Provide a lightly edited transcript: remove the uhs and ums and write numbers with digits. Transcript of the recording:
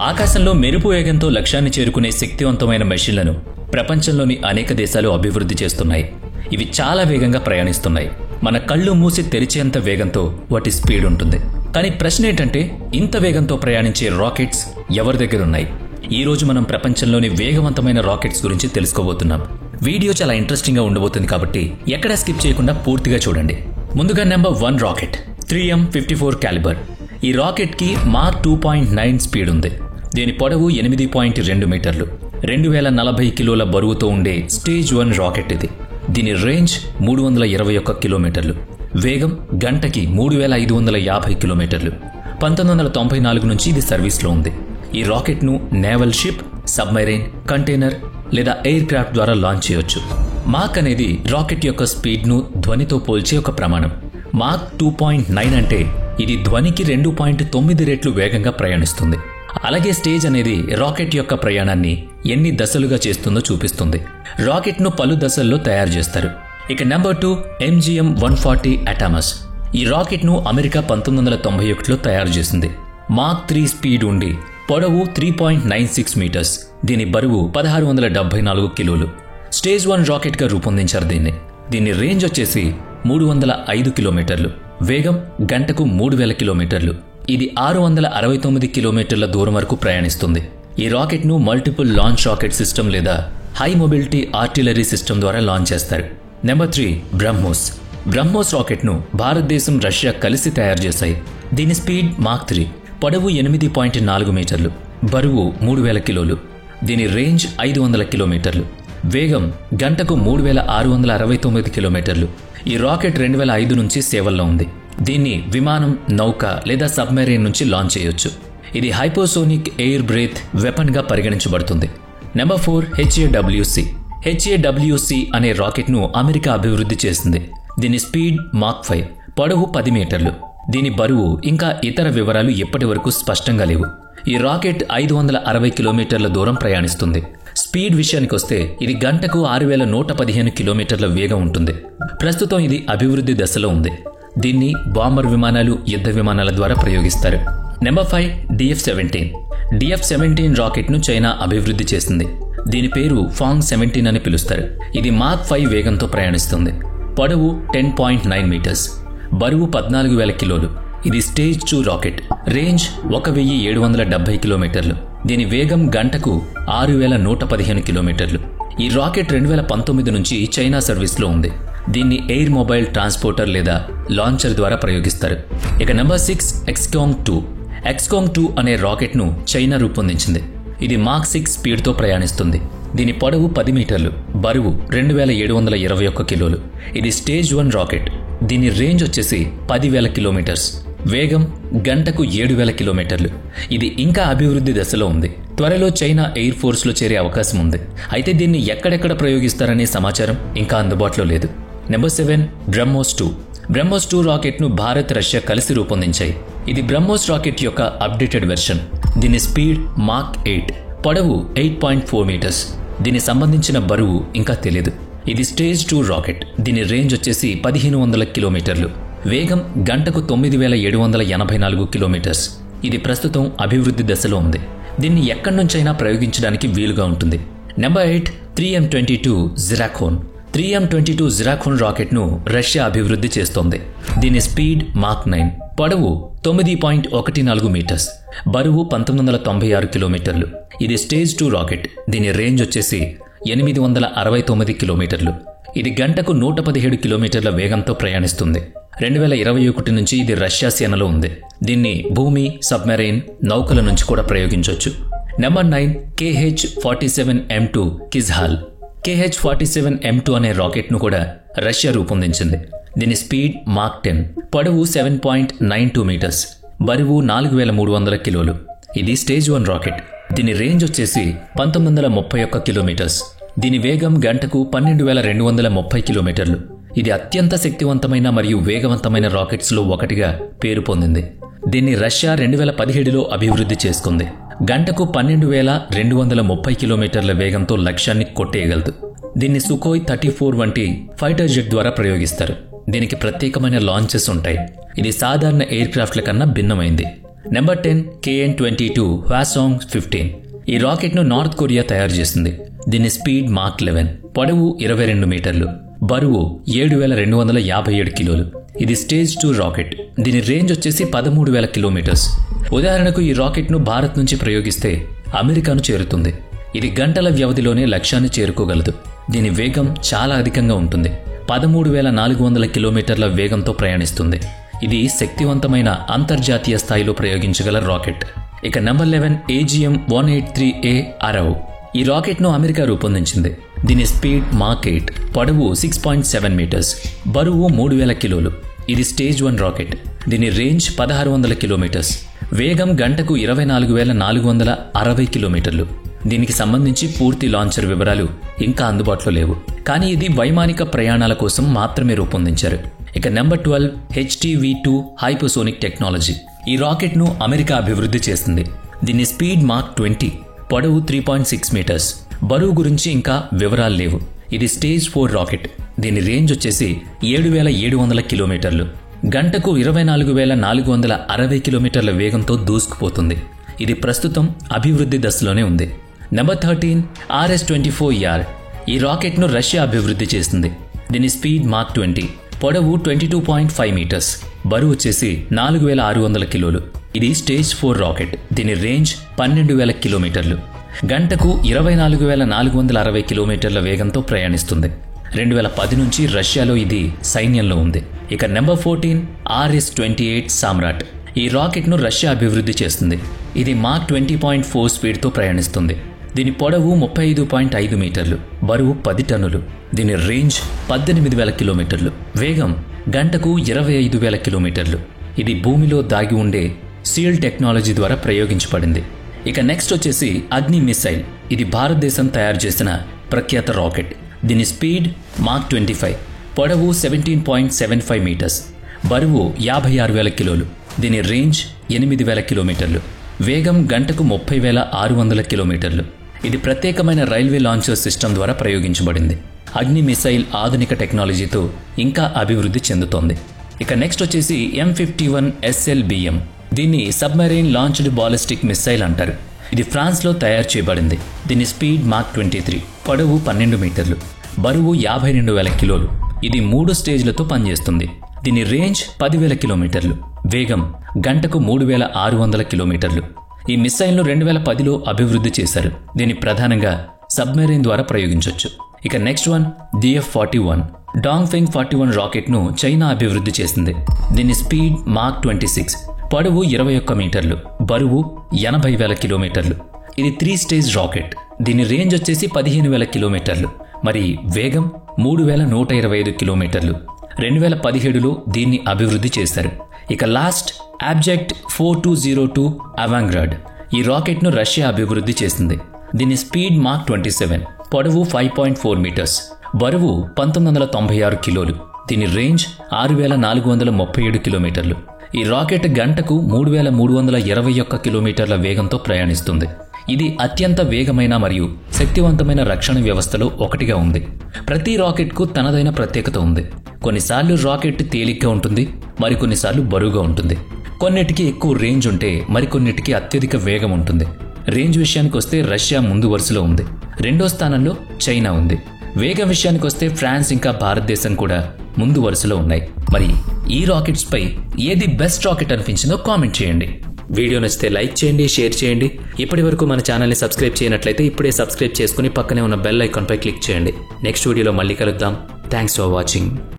ఆకాశంలో మెరుపు వేగంతో లక్ష్యాన్ని చేరుకునే శక్తివంతమైన మెషిన్లను ప్రపంచంలోని అనేక దేశాలు అభివృద్ధి చేస్తున్నాయి. ఇవి చాలా వేగంగా ప్రయాణిస్తున్నాయి. మన కళ్ళు మూసి తెరిచేంత వేగంతో వాటి స్పీడ్ ఉంటుంది. కానీ ప్రశ్న ఏంటంటే, ఇంత వేగంతో ప్రయాణించే రాకెట్స్ ఎవరి దగ్గర ఉన్నాయి? ఈ రోజు మనం ప్రపంచంలోని వేగవంతమైన రాకెట్స్ గురించి తెలుసుకోబోతున్నాం. వీడియో చాలా ఇంట్రెస్టింగ్ గా ఉండబోతుంది కాబట్టి ఎక్కడా స్కిప్ చేయకుండా పూర్తిగా చూడండి. ముందుగా నెంబర్ 1 రాకెట్ 3M54 క్యాలిబర్. ఈ రాకెట్ కి మాక్ 2.9 స్పీడ్ ఉంది. దీని పొడవు 8.2 మీటర్లు, 2040 కిలోల బరువుతో ఉండే స్టేజ్ 1 రాకెట్ ఇది. దీని రేంజ్ 321 కిలోమీటర్లు, వేగం గంటకి 3550 కిలోమీటర్లు. 1994 నుంచి ఇది సర్వీస్లో ఉంది. ఈ రాకెట్ను నేవల్ షిప్, సబ్మెరైన్, కంటైనర్ లేదా ఎయిర్ క్రాఫ్ట్ ద్వారా లాంచ్ చేయొచ్చు. మాక్ అనేది రాకెట్ యొక్క స్పీడ్ను ధ్వనితో పోల్చే ఒక ప్రమాణం. మాక్ 2.9 అంటే ఇది ధ్వనికి 2.9 రెట్లు వేగంగా ప్రయాణిస్తుంది. అలాగే స్టేజ్ అనేది రాకెట్ యొక్క ప్రయాణాన్ని ఎన్ని దశలుగా చేస్తుందో చూపిస్తుంది. రాకెట్ను పలు దశల్లో తయారు చేస్తారు. ఇక నెంబర్ 2 MGM-140 అటామస్. ఈ రాకెట్ను అమెరికా 1991లో తయారు చేసింది. మాక్ 3 స్పీడ్ ఉండి పొడవు 3.96 మీటర్స్. దీని బరువు 1674 కిలోలు. స్టేజ్ 1 రాకెట్ గా రూపొందించారు దీని రేంజ్ వచ్చేసి 305 కిలోమీటర్లు, వేగం గంటకు 3000 కిలోమీటర్లు. ఇది 669 కిలోమీటర్ల దూరం వరకు ప్రయాణిస్తుంది. ఈ రాకెట్ ను మల్టిపుల్ లాంచ్ రాకెట్ సిస్టమ్ లేదా హై మొబిలిటీ ఆర్టిలరీ సిస్టమ్ ద్వారా లాంచ్ చేస్తారు. నెంబర్ 3 బ్రహ్మోస్. బ్రహ్మోస్ రాకెట్ ను భారతదేశం, రష్యా కలిసి తయారు చేశాయి. దీని స్పీడ్ మాక్ 3, పొడవు 8.4 మీటర్లు, బరువు 3000 కిలోలు. దీని రేంజ్ 500 కిలోమీటర్లు, వేగం గంటకు 3669 కిలోమీటర్లు. ఈ రాకెట్ 2005 నుంచి సేవల్లో ఉంది. దీన్ని విమానం, నౌక లేదా సబ్మెరైన్ నుంచి లాంచ్ చేయొచ్చు. ఇది హైపోసోనిక్ ఎయిర్ బ్రేత్ వెపన్ గా పరిగణించబడుతుంది. Number 4 HAWC. HAWC అనే రాకెట్ ను అమెరికా అభివృద్ధి చేసింది. దీని స్పీడ్ మాక్ 5, పొడవు 10 మీటర్లు. దీని బరువు ఇంకా ఇతర వివరాలు ఇప్పటి వరకు స్పష్టంగా లేవు. ఈ రాకెట్ 560 కిలోమీటర్ల దూరం ప్రయాణిస్తుంది. స్పీడ్ విషయానికొస్తే ఇది గంటకు 6115 కిలోమీటర్ల వేగం ఉంటుంది. ప్రస్తుతం ఇది అభివృద్ధి దశలో ఉంది. దీన్ని బాంబర్ విమానాలు, యుద్ధ విమానాల ద్వారా ప్రయోగిస్తారు. Number 5 DF-17. DF-17 రాకెట్ ను చైనా అభివృద్ధి చేసింది. దీని పేరు ఫాంగ్ 17 అని పిలుస్తారు. ఇది మాక్ 5 వేగంతో ప్రయాణిస్తుంది. పొడవు 10.9 మీటర్స్, బరువు 14000 కిలోలు. ఇది స్టేజ్ 2 రాకెట్. రేంజ్ 1770 కిలోమీటర్లు. దీని వేగం గంటకు 6115 కిలోమీటర్లు. ఈ రాకెట్ 2019 నుంచి చైనా సర్వీస్లో ఉంది. దీన్ని ఎయిర్ మొబైల్ ట్రాన్స్పోర్టర్ లేదా లాంచర్ ద్వారా ప్రయోగిస్తారు. ఇక నెంబర్ 6 ఎక్స్కాంగ్ 2. ఎక్స్కాంగ్ 2 అనే రాకెట్ ను చైనా రూపొందించింది. ఇది మాక్ 6 స్పీడ్తో ప్రయాణిస్తుంది. దీని పొడవు 10 మీటర్లు, బరువు 2721 కిలోలు. ఇది స్టేజ్ 1 రాకెట్. దీని రేంజ్ వచ్చేసి 10,000 కిలోమీటర్స్, వేగం గంటకు 7000 కిలోమీటర్లు. ఇది ఇంకా అభివృద్ధి దశలో ఉంది. త్వరలో చైనా ఎయిర్ ఫోర్స్లో చేరే అవకాశం ఉంది. అయితే దీన్ని ఎక్కడెక్కడ ప్రయోగిస్తారనే సమాచారం ఇంకా అందుబాటులో లేదు. నెంబర్ 7 బ్రహ్మోస్ 2. బ్రహ్మోస్ 2 రాకెట్ ను భారత్, రష్యా కలిసి రూపొందించాయి. ఇది బ్రహ్మోస్ రాకెట్ యొక్క అప్డేటెడ్ వెర్షన్. దీని స్పీడ్ మాక్ 8, పొడవు 8.4 మీటర్స్. దీని సంబంధించిన బరువు ఇంకా తెలియదు. ఇది స్టేజ్ 2 రాకెట్. దీని రేంజ్ వచ్చేసి 1500 కిలోమీటర్లు, వేగం గంటకు 9784 కిలోమీటర్స్. ఇది ప్రస్తుతం అభివృద్ధి దశలో ఉంది. దీన్ని ఎక్కడి నుంచైనా ప్రయోగించడానికి వీలుగా ఉంటుంది. Number 8 3M22 జిరాకోన్. 3M22 జిరాకోన్ రాకెట్ ను రష్యా అభివృద్ధి చేస్తోంది. దీని స్పీడ్ మాక్ 9, పొడవు 9.14 మీటర్స్, బరువు 1996 కిలోమీటర్లు. ఇది స్టేజ్ 2 రాకెట్. దీని రేంజ్ వచ్చేసి 869 కిలోమీటర్లు. ఇది గంటకు 117 కిలోమీటర్ల వేగంతో ప్రయాణిస్తుంది. 2021 నుంచి ఇది రష్యా సేనలో ఉంది. దీన్ని భూమి, సబ్మెరైన్, నౌకల నుంచి కూడా ప్రయోగించవచ్చు. Number 9 KH-47M2 కిజ్హాల్. KH-47M2 అనే రాకెట్ ను కూడా రష్యా రూపొందించింది. దీని స్పీడ్ మాక్ 10, పొడవు 7.92 మీటర్స్, బరువు 4300 కిలోలు. ఇది స్టేజ్ 1 రాకెట్. దీని రేంజ్ వచ్చేసి 1931 కిలోమీటర్స్. దీని వేగం గంటకు 12230 కిలోమీటర్లు. ఇది అత్యంత శక్తివంతమైన మరియు వేగవంతమైన రాకెట్స్లో ఒకటిగా పేరు పొందింది. దీన్ని రష్యా 2017లో అభివృద్ధి చేసుకుంది. గంటకు 12230 కిలోమీటర్ల వేగంతో లక్ష్యాన్ని కొట్టేయగలదు. దీన్ని సుఖోయ్ 34 వంటి ఫైటర్ జెట్ ద్వారా ప్రయోగిస్తారు. దీనికి ప్రత్యేకమైన లాంచెస్ ఉంటాయి. ఇది సాధారణ ఎయిర్ క్రాఫ్ట్ల కన్నా భిన్నమైంది. Number 10 KN-22 Hwasong 15. ఈ రాకెట్ను నార్త్ కొరియా తయారు చేస్తుంది. దీని స్పీడ్ మాక్ 11, పొడవు 22 మీటర్లు, బరువు 7,257 కిలోలు. ఇది స్టేజ్ 2 రాకెట్. దీని రేంజ్ వచ్చేసి 13,000 కిలోమీటర్స్. ఉదాహరణకు ఈ రాకెట్ను భారత్ నుంచి ప్రయోగిస్తే అమెరికాను చేరుతుంది. ఇది గంటల వ్యవధిలోనే లక్ష్యాన్ని చేరుకోగలదు. దీని వేగం చాలా అధికంగా ఉంటుంది. 13,400 కిలోమీటర్ల వేగంతో ప్రయాణిస్తుంది. ఇది శక్తివంతమైన అంతర్జాతీయ స్థాయిలో ప్రయోగించగల రాకెట్. ఇక నెంబర్ 11 AGM-183A Arrow. ఈ రాకెట్ను అమెరికా రూపొందించింది. దీని స్పీడ్ మాక్ 8, పొడవు 6.7 మీటర్స్, బరువు 3,000 కిలోలు. ఇది స్టేజ్ 1 రాకెట్. దీని రేంజ్ 1,600 కిలోమీటర్స్. వేగం గంటకు 24,460 కిలోమీటర్లు. దీనికి సంబంధించి పూర్తి లాంచర్ వివరాలు ఇంకా అందుబాటులో లేవు, కానీ ఇది వైమానిక ప్రయాణాల కోసం మాత్రమే రూపొందించారు. ఇక నెంబర్ 12 HTV-2 హైపోసోనిక్ టెక్నాలజీ. ఈ రాకెట్ను అమెరికా అభివృద్ధి చేస్తుంది. దీని స్పీడ్ మాక్ 20, పొడవు 3.6 మీటర్స్, బరువు గురించి ఇంకా వివరాలు లేవు. ఇది స్టేజ్ 4 రాకెట్. దీని రేంజ్ వచ్చేసి 7,700 కిలోమీటర్లు. గంటకు 24,460 కిలోమీటర్ల వేగంతో దూసుకుపోతుంది. ఇది ప్రస్తుతం అభివృద్ధి దశలోనే ఉంది. Number 13 RS-24R. ఈ రాకెట్ను రష్యా అభివృద్ధి చేస్తుంది. దీని స్పీడ్ మాక్ 20, పొడవు 22.5 మీటర్స్, బరువు వచ్చేసి 4,600 కిలోలు. ఇది స్టేజ్ 4 రాకెట్. దీని రేంజ్ 12,000 కిలోమీటర్లు. గంటకు 24,460 కిలోమీటర్ల వేగంతో ప్రయాణిస్తుంది. 2010 నుంచి రష్యాలో ఇది సైన్యంలో ఉంది. ఇక నెంబర్ 14 RS-28 సామ్రాట్. ఈ రాకెట్ను రష్యా అభివృద్ధి చేస్తుంది. ఇది మాక్ 20.4 స్పీడ్తో ప్రయాణిస్తుంది. దీని పొడవు 35.5 మీటర్లు, బరువు 10 టన్నులు. దీని రేంజ్ 18,000 కిలోమీటర్లు. వేగం గంటకు 25,000 కిలోమీటర్లు. ఇది భూమిలో దాగి ఉండే సీల్ టెక్నాలజీ ద్వారా ప్రయోగించబడింది. ఇక నెక్స్ట్ వచ్చేసి అగ్ని మిసైల్. ఇది భారతదేశం తయారు చేసిన ప్రఖ్యాత రాకెట్. దీని స్పీడ్ మాక్ 25, పొడవు 17.75 మీటర్స్, బరువు 56,000 కిలోలు. దీని రేంజ్ 8,000 కిలోమీటర్లు. వేగం గంటకు 30,600 కిలోమీటర్లు. ఇది ప్రత్యేకమైన రైల్వే లాంచర్ సిస్టమ్ ద్వారా ప్రయోగించబడింది. అగ్ని మిసైల్ ఆధునిక టెక్నాలజీతో ఇంకా అభివృద్ధి చెందుతోంది. ఇక నెక్స్ట్ వచ్చేసి M51 SLBM. దీన్ని సబ్మెరైన్ లాంచ్డ్ బాలిస్టిక్ మిసైల్ అంటారు. ఇది ఫ్రాన్స్లో తయారు చేయబడింది. దీని స్పీడ్ మాక్ 23, పొడవు 12 మీటర్లు, బరువు 52,000 కిలోలు. ఇది 3 స్టేజ్లతో పనిచేస్తుంది. దీని రేంజ్ 10,000 కిలోమీటర్లు. వేగం గంటకు 3,600 కిలోమీటర్లు. ఈ మిసైల్ను 2010లో అభివృద్ధి చేశారు. దీన్ని ప్రధానంగా సబ్మెరైన్ ద్వారా ప్రయోగించవచ్చు. ఇక next one DF-41. Dongfeng 41 రాకెట్ను China అభివృద్ధి చేసింది. దీని స్పీడ్ మాక్ 26, పొడవు 21 మీటర్లు, బరువు 80,000 కిలోమీటర్లు. ఇది 3 స్టేజ్ రాకెట్. దీని రేంజ్ వచ్చేసి 15,000 కిలోమీటర్లు. మరి వేగం 3,125 కిలోమీటర్లు. 2017లో దీన్ని అభివృద్ధి చేశారు. ఇక లాస్ట్ ఆబ్జెక్ట్ 4202 అవాంగ్రాడ్. ఈ రాకెట్ను రష్యా అభివృద్ధి చేసింది. దీని స్పీడ్ మాక్ 27, పొడవు 5.4 మీటర్స్, బరువు 1996 కిలోలు. దీని రేంజ్ 6,437 కిలోమీటర్లు. ఈ రాకెట్ గంటకు 3,321 కిలోమీటర్ల వేగంతో ప్రయాణిస్తుంది. ఇది అత్యంత వేగమైన మరియు శక్తివంతమైన రక్షణ వ్యవస్థలో ఒకటిగా ఉంది. ప్రతి రాకెట్కు తనదైన ప్రత్యేకత ఉంది. కొన్నిసార్లు రాకెట్ తేలిగ్గా ఉంటుంది, మరికొన్నిసార్లు బరువుగా ఉంటుంది. కొన్నిటికి ఎక్కువ రేంజ్ ఉంటే మరికొన్నిటికి అత్యధిక వేగం ఉంటుంది. రేంజ్ విషయానికి వస్తే రష్యా ముందు వరుసలో ఉంది. 2వ స్థానంలో చైనా ఉంది. వేగం విషయానికి వస్తే ఫ్రాన్స్ ఇంకా భారతదేశం కూడా ముందు వరుసలో ఉన్నాయి. మరి ఈ రాకెట్స్ పై ఏది బెస్ట్ రాకెట్ అనిపించిందో కామెంట్ చేయండి. వీడియో నచ్చితే లైక్ చేయండి, షేర్ చేయండి. ఇప్పటి వరకు మన ఛానల్ని సబ్స్క్రైబ్ చేయనట్లయితే ఇప్పుడే సబ్స్క్రైబ్ చేసుకుని పక్కనే ఉన్న బెల్ ఐకాన్ పై క్లిక్ చేయండి. నెక్స్ట్ వీడియోలో మళ్ళీ కలుద్దాం. Thanks for watching.